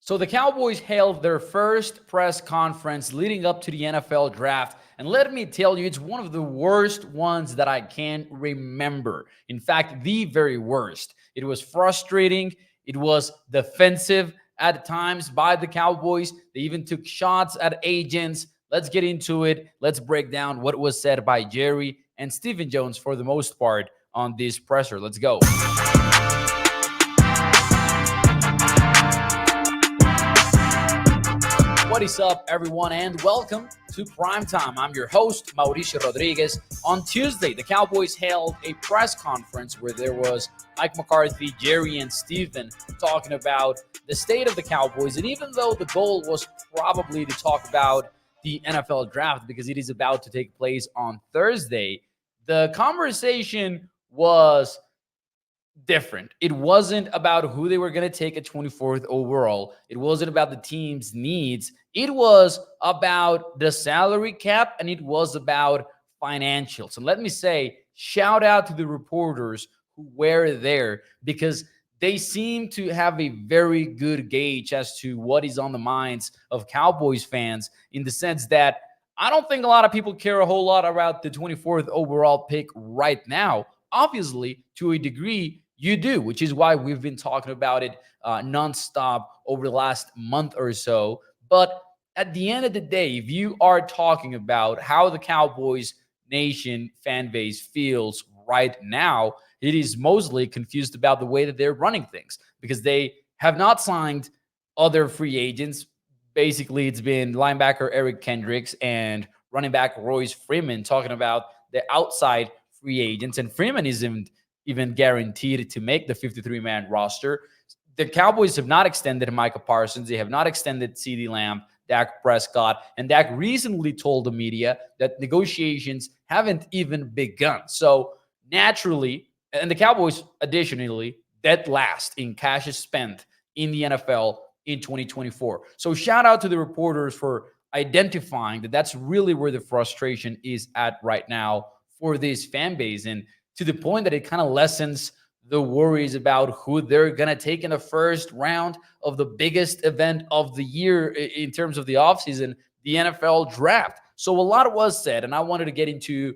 So the Cowboys held their first press conference leading up to the NFL draft. And let me tell you, it's one of the worst ones that I can remember. In fact, the very worst. It was frustrating. It was defensive at times by the Cowboys. They even took shots at agents. Let's get into it. Let's break down what was said by Jerry and Stephen Jones for the most part on this presser. Let's go. What is up, everyone, and welcome to Primetime. I'm your host, Mauricio Rodriguez. On Tuesday, the Cowboys held a press conference where there was Mike McCarthy, Jerry, and Steven talking about the state of the Cowboys. And even though the goal was probably to talk about the NFL draft because it is about to take place on Thursday, the conversation was different. It wasn't about who they were going to take at 24th overall. It wasn't about the team's needs. It was about the salary cap and it was about financials. And let me say, shout out to the reporters who were there because they seem to have a very good gauge as to what is on the minds of Cowboys fans, in the sense that I don't think a lot of people care a whole lot about the 24th overall pick right now. Obviously, to a degree, you do, which is why we've been talking about it nonstop over the last month or so. But at the end of the day, if you are talking about how the Cowboys Nation fan base feels right now, it is mostly confused about the way that they're running things because they have not signed other free agents. Basically, it's been linebacker Eric Kendricks and running back Royce Freeman talking about the outside free agents, and Freeman isn't even guaranteed to make the 53-man roster. The Cowboys have not extended Micah Parsons. They have not extended CeeDee Lamb, Dak Prescott, and Dak recently told the media that negotiations haven't even begun. So naturally, and the Cowboys additionally dead last in cash spent in the NFL in 2024. So shout out to the reporters for identifying that that's really where the frustration is at right now for this fan base, and to the point that it kind of lessens the worries about who they're going to take in the first round of the biggest event of the year in terms of the offseason, the NFL draft. So a lot was said, and I wanted to get into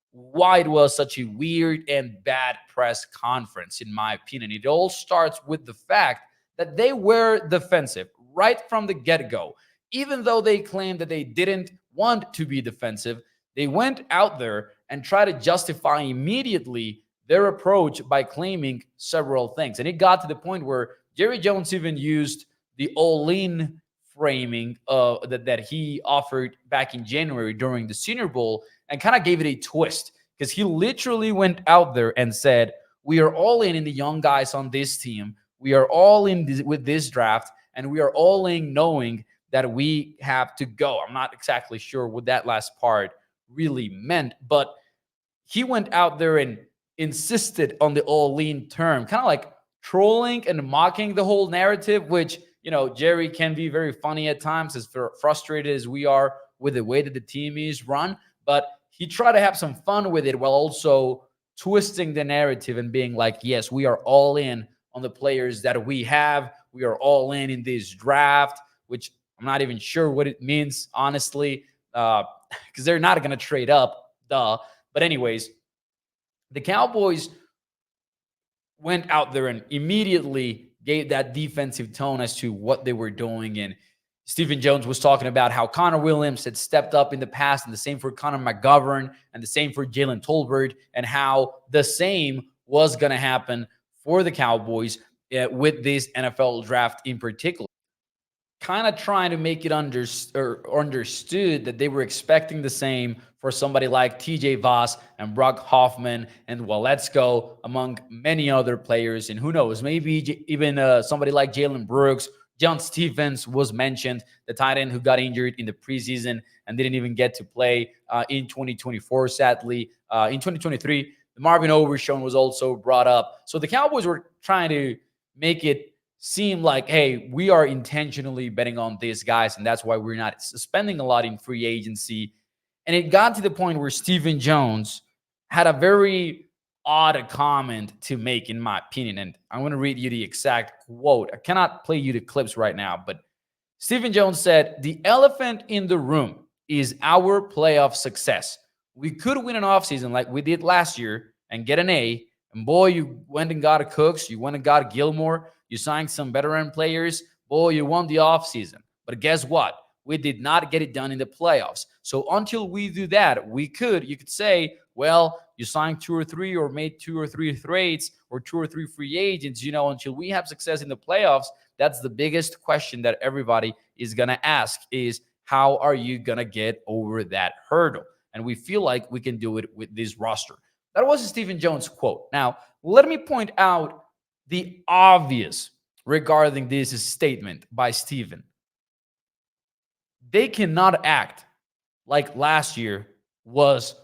why it was such a weird and bad press conference, in my opinion. It all starts with the fact that they were defensive right from the get-go. Even though they claimed that they didn't want to be defensive, they went out there and tried to justify immediately their approach by claiming several things. And it got to the point where Jerry Jones even used the all-in framing that he offered back in January during the Senior Bowl and kind of gave it a twist, because he literally went out there and said, we are all in the young guys on this team. We are all in with this draft, and we are all in knowing that we have to go. I'm not exactly sure what that last part really meant, but he went out there and insisted on the all-in term, kind of like trolling and mocking the whole narrative, which, Jerry can be very funny at times, as frustrated as we are with the way that the team is run. But he tried to have some fun with it while also twisting the narrative and being like, yes, we are all in on the players that we have. We are all in this draft, which I'm not even sure what it means, honestly, because they're not going to trade up, duh. But anyways, the Cowboys went out there and immediately gave that defensive tone as to what they were doing. And Stephen Jones was talking about how Connor Williams had stepped up in the past, and the same for Connor McGovern, and the same for Jalen Tolbert, and how the same was going to happen for the Cowboys with this NFL draft in particular. Kind of trying to make it understood that they were expecting the same for somebody like TJ Voss and Brock Hoffman and Waletzko, among many other players. And who knows, maybe even somebody like Jalen Brooks. John Stephens was mentioned, the tight end who got injured in the preseason and didn't even get to play in 2024, sadly. In 2023, the Marvin Overshown was also brought up. So the Cowboys were trying to make it seem like, hey, we are intentionally betting on these guys, and that's why we're not spending a lot in free agency. And it got to the point where Stephen Jones had a very odd comment to make, in my opinion. And I'm going to read you the exact quote. I cannot play you the clips right now, but Stephen Jones said, "The elephant in the room is our playoff success. We could win an offseason like we did last year and get an A. And boy, you went and got a Cooks. You went and got Gilmore. You signed some veteran players. Boy, you won the offseason. But guess what? We did not get it done in the playoffs. So until we do that, you could say, well, you signed two or three or made two or three trades or two or three free agents, until we have success in the playoffs. That's the biggest question that everybody is going to ask is, how are you going to get over that hurdle? And we feel like we can do it with this roster." That was a Stephen Jones quote. Now, let me point out the obvious regarding this statement by Stephen. They cannot act like last year was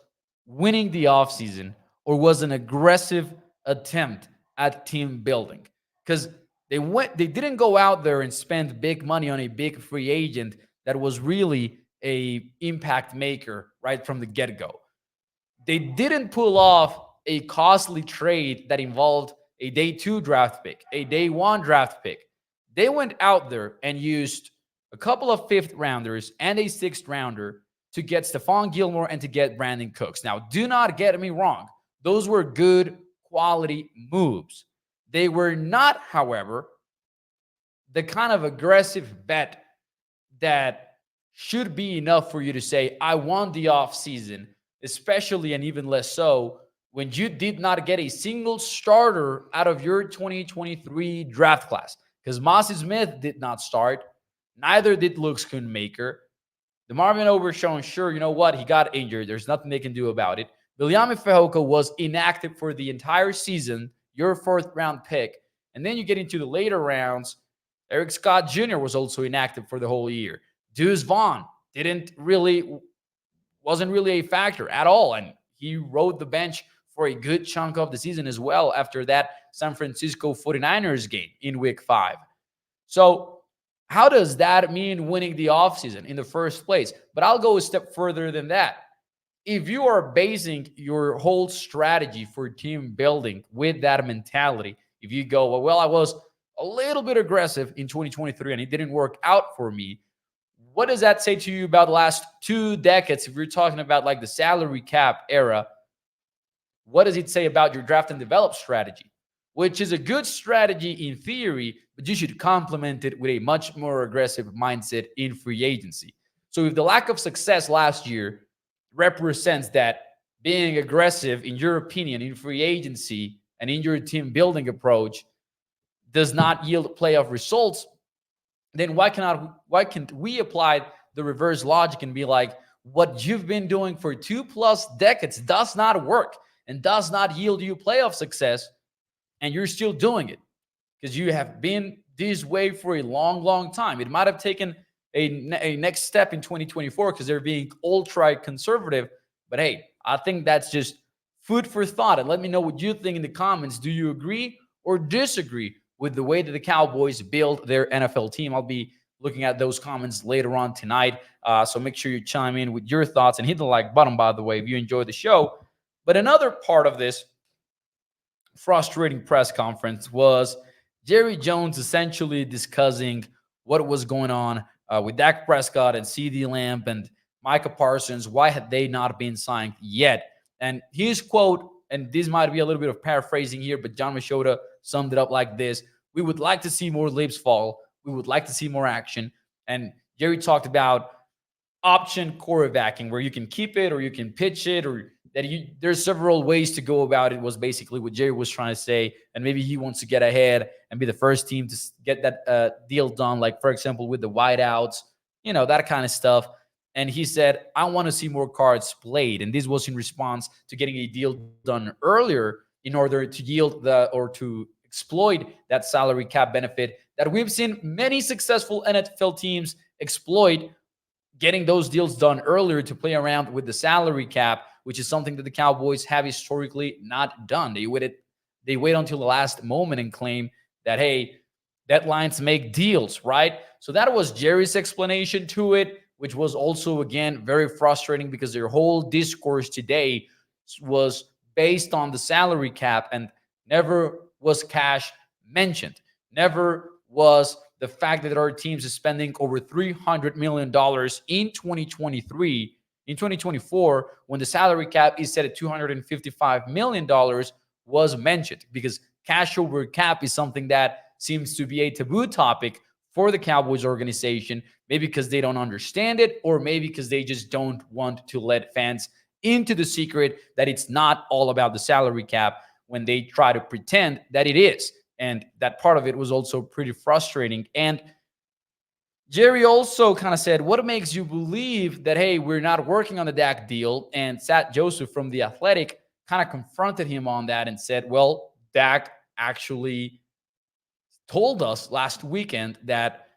winning the offseason or was an aggressive attempt at team building, because they didn't go out there and spend big money on a big free agent that was really a impact maker right from the get-go. They didn't pull off a costly trade that involved a day 2 draft pick, a day 1 draft pick. They went out there and used a couple of 5th rounders and a 6th rounder to get Stephon Gilmore and to get Brandon Cooks. Now, do not get me wrong. Those were good quality moves. They were not, however, the kind of aggressive bet that should be enough for you to say, I won the offseason, especially and even less so when you did not get a single starter out of your 2023 draft class. Because Mossy Smith did not start. Neither did Luke Schoonmaker. DeMarvin Overshown, sure, you know what? He got injured. There's nothing they can do about it. Viliami Fehoko was inactive for the entire season, your 4th round pick. And then you get into the later rounds. Eric Scott Jr. was also inactive for the whole year. Deuce Vaughn wasn't really a factor at all. And he rode the bench for a good chunk of the season as well after that San Francisco 49ers game in week 5. So how does that mean winning the offseason in the first place? But I'll go a step further than that. If you are basing your whole strategy for team building with that mentality, if you go, well, I was a little bit aggressive in 2023 and it didn't work out for me, what does that say to you about the last 2 decades? If you're talking about like the salary cap era, what does it say about your draft and develop strategy? Which is a good strategy in theory, but you should complement it with a much more aggressive mindset in free agency. So if the lack of success last year represents that being aggressive, in your opinion, in free agency and in your team building approach does not yield playoff results, then why can't we apply the reverse logic and be like, what you've been doing for 2+ decades does not work and does not yield you playoff success, and you're still doing it because you have been this way for a long, long time. It might have taken a next step in 2024 because they're being ultra conservative. But hey, I think that's just food for thought. And let me know what you think in the comments. Do you agree or disagree with the way that the Cowboys build their NFL team? I'll be looking at those comments later on tonight. So make sure you chime in with your thoughts and hit the like button, by the way, if you enjoy the show. But another part of this frustrating press conference was Jerry Jones essentially discussing what was going on with Dak Prescott and CeeDee Lamb and Micah Parsons. Why had they not been signed yet? And his quote, and this might be a little bit of paraphrasing here, but John Machota summed it up like this: we would like to see more leaves fall. We would like to see more action. And Jerry talked about option quarterbacking, where you can keep it or you can pitch it, or that there's several ways to go about it, was basically what Jerry was trying to say. And maybe he wants to get ahead and be the first team to get that deal done, like, for example, with the wideouts, that kind of stuff. And he said, I want to see more cards played. And this was in response to getting a deal done earlier in order to yield to exploit that salary cap benefit that we've seen many successful NFL teams exploit, getting those deals done earlier to play around with the salary cap, which is something that the Cowboys have historically not done. They wait until the last moment and claim that, hey, deadlines make deals, right? So that was Jerry's explanation to it, which was also, again, very frustrating because their whole discourse today was based on the salary cap, and never was cash mentioned. Never was the fact that our teams is spending over $300 million in 2023. In 2024, when the salary cap is set at $255 million, was mentioned, because cash over cap is something that seems to be a taboo topic for the Cowboys organization, maybe because they don't understand it, or maybe because they just don't want to let fans into the secret that it's not all about the salary cap when they try to pretend that it is. And that part of it was also pretty frustrating. And Jerry also kind of said, what makes you believe that, hey, we're not working on the Dak deal? And Sat Joseph from The Athletic kind of confronted him on that and said, well, Dak actually told us last weekend that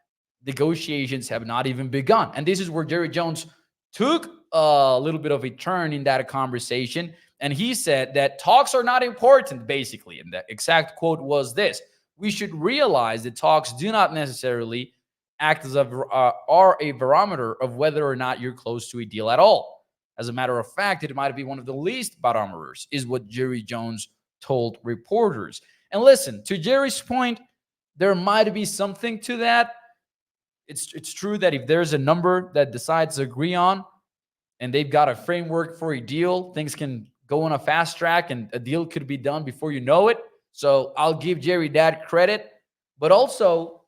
negotiations have not even begun. And this is where Jerry Jones took a little bit of a turn in that conversation. And he said that talks are not important, basically. And the exact quote was this: we should realize that talks do not necessarily act as are a barometer of whether or not you're close to a deal at all. As a matter of fact, it might be one of the least barometers, is what Jerry Jones told reporters. And listen, to Jerry's point, there might be something to that. It's true that if there's a number that decides to agree on and they've got a framework for a deal, things can go on a fast track and a deal could be done before you know it. So I'll give Jerry that credit. But also,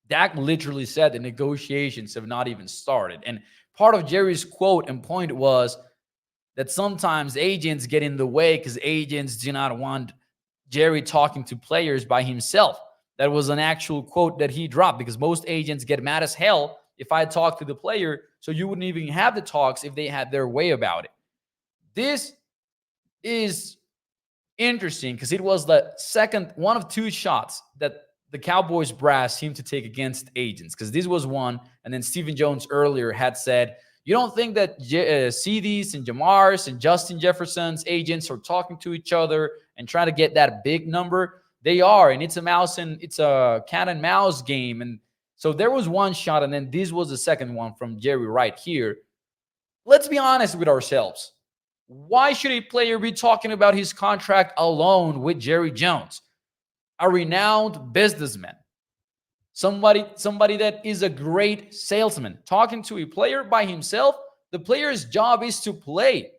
Dak literally said the negotiations have not even started. And part of Jerry's quote and point was that sometimes agents get in the way because agents do not want Jerry talking to players by himself. That was an actual quote that he dropped, because most agents get mad as hell if I talk to the player, so you wouldn't even have the talks if they had their way about it. This is interesting because it was the second one of two shots that the Cowboys brass seemed to take against agents, because this was one, and then Stephen Jones earlier had said, you don't think that CeeDee's and Jamar's and Justin Jefferson's agents are talking to each other and trying to get that big number? They are, and it's a cat and mouse game. And so there was one shot, and then this was the second one from Jerry right here. Let's be honest with ourselves. Why should a player be talking about his contract alone with Jerry Jones, a renowned businessman, somebody that is a great salesman, talking to a player by himself? The player's job is to play.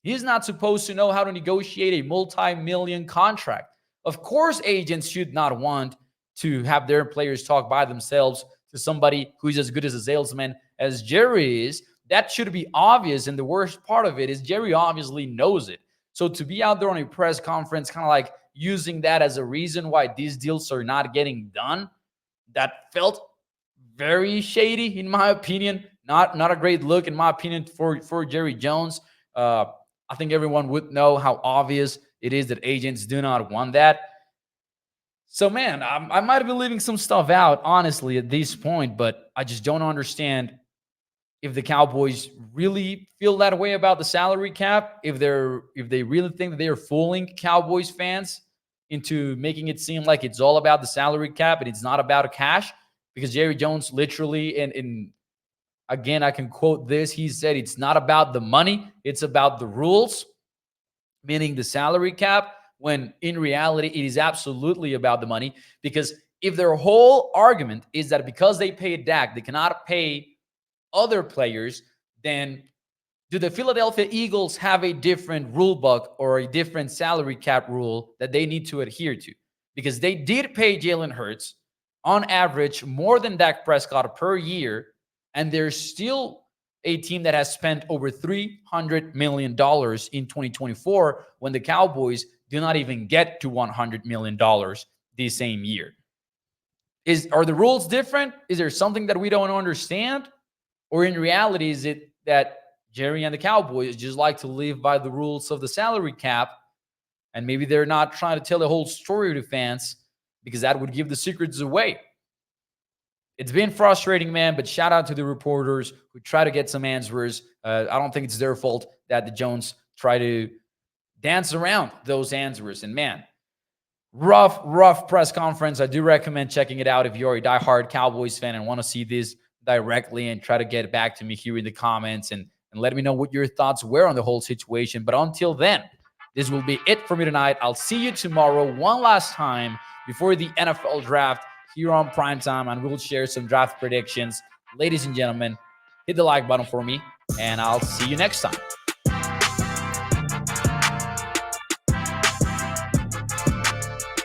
He's not supposed to know how to negotiate a multi-million contract. Of course, agents should not want to have their players talk by themselves to somebody who's as good as a salesman as Jerry is. That should be obvious. And the worst part of it is Jerry obviously knows it. So to be out there on a press conference, kind of like using that as a reason why these deals are not getting done, that felt very shady, in my opinion. Not a great look, in my opinion, for Jerry Jones. I think everyone would know how obvious it is that agents do not want that. So, man, I might have been leaving some stuff out, honestly, at this point, but I just don't understand if the Cowboys really feel that way about the salary cap, if they really think that they are fooling Cowboys fans into making it seem like it's all about the salary cap and it's not about cash. Because Jerry Jones literally, and again, I can quote this, he said it's not about the money, it's about the rules, meaning the salary cap, when in reality, it is absolutely about the money. Because if their whole argument is that because they paid Dak, they cannot pay other players, then do the Philadelphia Eagles have a different rule book or a different salary cap rule that they need to adhere to? Because they did pay Jalen Hurts on average more than Dak Prescott per year, and they're still a team that has spent over $300 million in 2024 when the Cowboys do not even get to $100 million this same year. Are the rules different? Is there something that we don't understand? Or in reality, is it that Jerry and the Cowboys just like to live by the rules of the salary cap, and maybe they're not trying to tell the whole story to fans because that would give the secrets away? It's been frustrating, man, but shout out to the reporters who try to get some answers. I don't think it's their fault that the Jones try to dance around those answers. And, man, rough press conference. I do recommend checking it out if you're a diehard Cowboys fan and want to see this directly, and try to get back to me here in the comments and let me know what your thoughts were on the whole situation. But until then, This will be it for me tonight. I'll see you tomorrow one last time before the NFL draft here on Primetime, and we'll share some draft predictions. Ladies and gentlemen, hit the like button for me, and I'll see you next time.